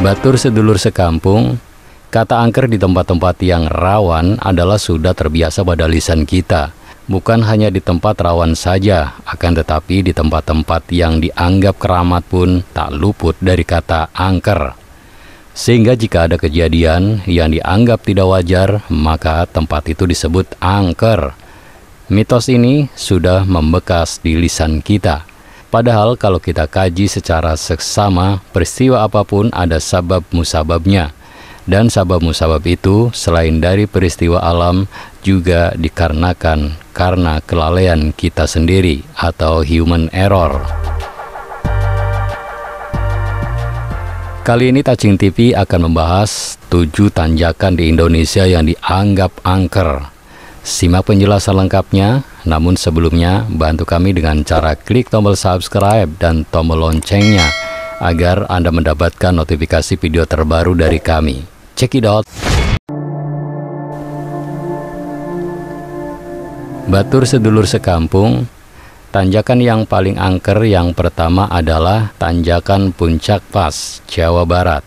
Batur sedulur sekampung, kata angker di tempat-tempat yang rawan adalah sudah terbiasa pada lisan kita. Bukan hanya di tempat rawan saja, akan tetapi di tempat-tempat yang dianggap keramat pun tak luput dari kata angker. Sehingga jika ada kejadian yang dianggap tidak wajar, maka tempat itu disebut angker. Mitos ini sudah membekas di lisan kita. Padahal kalau kita kaji secara seksama, peristiwa apapun ada sabab musababnya. Dan sabab musabab itu selain dari peristiwa alam juga dikarenakan karena kelalaian kita sendiri atau human error. Kali ini Tacing TV akan membahas 7 tanjakan di Indonesia yang dianggap angker. Simak penjelasan lengkapnya, namun sebelumnya bantu kami dengan cara klik tombol subscribe dan tombol loncengnya agar Anda mendapatkan notifikasi video terbaru dari kami. Check it out! Batur sedulur sekampung, tanjakan yang paling angker yang pertama adalah Tanjakan Puncak Pas, Jawa Barat.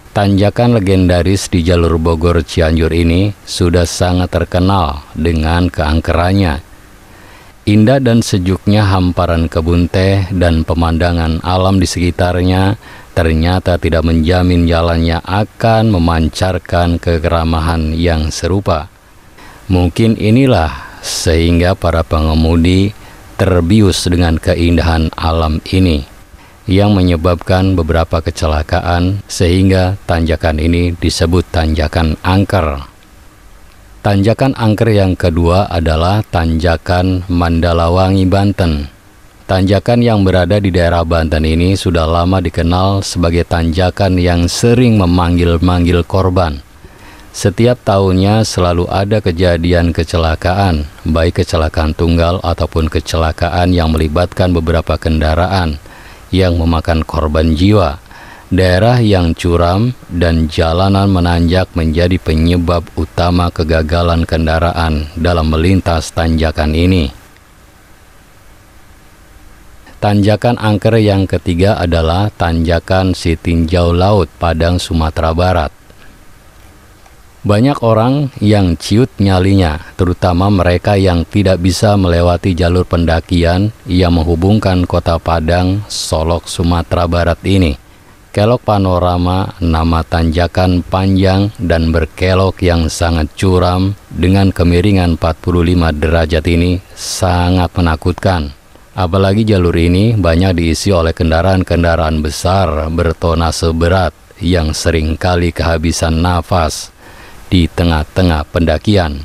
Tanjakan legendaris di jalur Bogor Cianjur ini sudah sangat terkenal dengan keangkerannya. Indah dan sejuknya hamparan kebun teh dan pemandangan alam di sekitarnya ternyata tidak menjamin jalannya akan memancarkan kekeramahan yang serupa. Mungkin inilah sehingga para pengemudi terbius dengan keindahan alam ini, yang menyebabkan beberapa kecelakaan sehingga tanjakan ini disebut tanjakan angker. Tanjakan angker yang kedua adalah Tanjakan Mandalawangi, Banten. Tanjakan yang berada di daerah Banten ini sudah lama dikenal sebagai tanjakan yang sering memanggil-manggil korban. Setiap tahunnya selalu ada kejadian kecelakaan, baik kecelakaan tunggal ataupun kecelakaan yang melibatkan beberapa kendaraan yang memakan korban jiwa. Daerah yang curam dan jalanan menanjak menjadi penyebab utama kegagalan kendaraan dalam melintas tanjakan ini. Tanjakan angker yang ketiga adalah Tanjakan Sitinjau Laut, Padang, Sumatera Barat. Banyak orang yang ciut nyalinya, terutama mereka yang tidak bisa melewati jalur pendakian yang menghubungkan kota Padang, Solok, Sumatera Barat ini. Kelok panorama nama tanjakan panjang dan berkelok yang sangat curam dengan kemiringan 45 derajat ini sangat menakutkan. Apalagi jalur ini banyak diisi oleh kendaraan-kendaraan besar bertonase berat yang seringkali kehabisan nafas di tengah-tengah pendakian.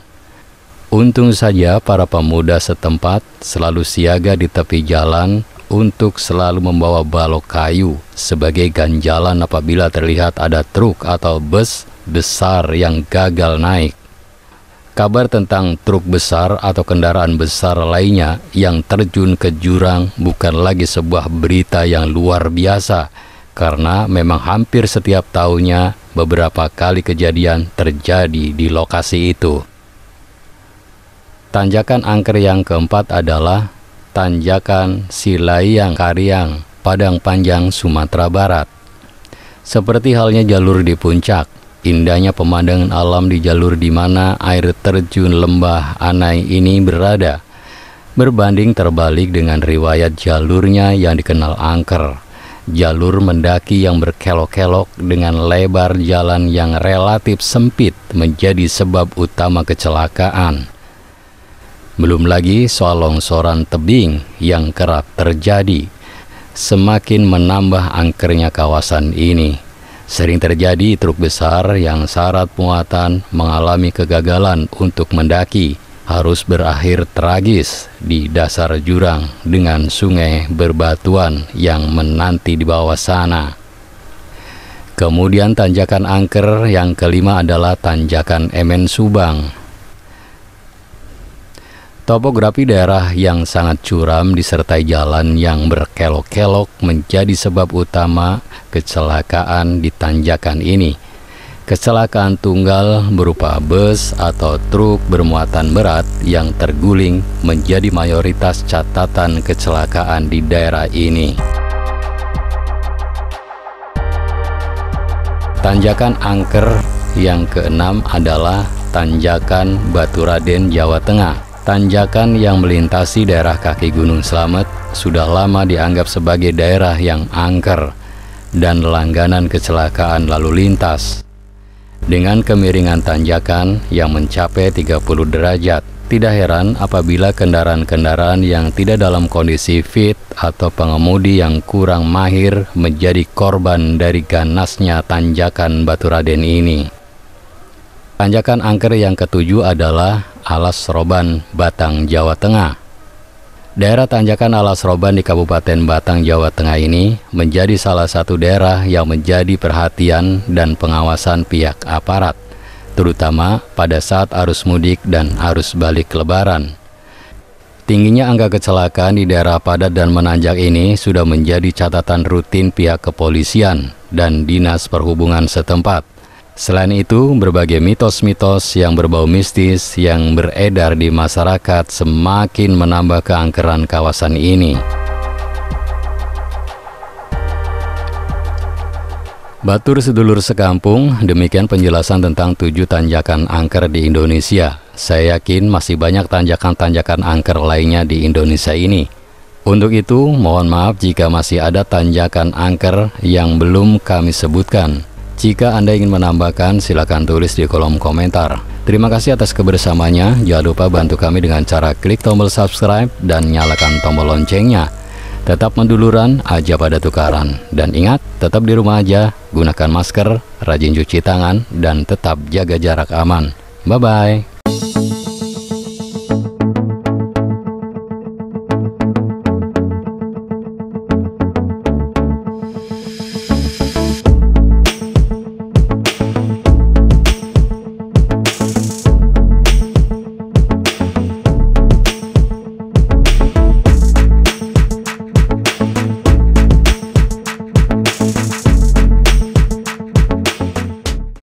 Untung saja para pemuda setempat selalu siaga di tepi jalan untuk selalu membawa balok kayu sebagai ganjalan apabila terlihat ada truk atau bus besar yang gagal naik. Kabar tentang truk besar atau kendaraan besar lainnya yang terjun ke jurang bukan lagi sebuah berita yang luar biasa, karena memang hampir setiap tahunnya beberapa kali kejadian terjadi di lokasi itu. Tanjakan angker yang keempat adalah Tanjakan Silayang Karyang, Padang Panjang, Sumatera Barat. Seperti halnya jalur di puncak, indahnya pemandangan alam di jalur di mana air terjun Lembah Anai ini berada, berbanding terbalik dengan riwayat jalurnya yang dikenal angker. Jalur mendaki yang berkelok-kelok dengan lebar jalan yang relatif sempit menjadi sebab utama kecelakaan. Belum lagi soal longsoran tebing yang kerap terjadi, semakin menambah angkernya kawasan ini. Sering terjadi truk besar yang syarat muatan mengalami kegagalan untuk mendaki, harus berakhir tragis di dasar jurang dengan sungai berbatuan yang menanti di bawah sana. Kemudian tanjakan angker yang kelima adalah Tanjakan Emen, Subang. Topografi daerah yang sangat curam disertai jalan yang berkelok-kelok menjadi sebab utama kecelakaan di tanjakan ini. Kecelakaan tunggal berupa bus atau truk bermuatan berat yang terguling menjadi mayoritas catatan kecelakaan di daerah ini. Tanjakan angker yang keenam adalah Tanjakan Baturaden, Jawa Tengah. Tanjakan yang melintasi daerah kaki Gunung Slamet sudah lama dianggap sebagai daerah yang angker dan langganan kecelakaan lalu lintas. Dengan kemiringan tanjakan yang mencapai 30 derajat, tidak heran apabila kendaraan-kendaraan yang tidak dalam kondisi fit atau pengemudi yang kurang mahir menjadi korban dari ganasnya tanjakan Baturaden ini. Tanjakan angker yang ketujuh adalah Alas Roban, Batang, Jawa Tengah. Daerah tanjakan Alas Roban di Kabupaten Batang, Jawa Tengah ini menjadi salah satu daerah yang menjadi perhatian dan pengawasan pihak aparat, terutama pada saat arus mudik dan arus balik Lebaran. Tingginya angka kecelakaan di daerah padat dan menanjak ini sudah menjadi catatan rutin pihak kepolisian dan Dinas Perhubungan setempat. Selain itu, berbagai mitos-mitos yang berbau mistis yang beredar di masyarakat semakin menambah keangkeran kawasan ini. Batur sedulur sekampung, demikian penjelasan tentang 7 tanjakan angker di Indonesia. Saya yakin masih banyak tanjakan-tanjakan angker lainnya di Indonesia ini. Untuk itu, mohon maaf jika masih ada tanjakan angker yang belum kami sebutkan. Jika Anda ingin menambahkan, silakan tulis di kolom komentar. Terima kasih atas kebersamaannya. Jangan lupa bantu kami dengan cara klik tombol subscribe dan nyalakan tombol loncengnya. Tetap menduluran, aja pada tukaran. Dan ingat, tetap di rumah aja, gunakan masker, rajin cuci tangan, dan tetap jaga jarak aman. Bye-bye.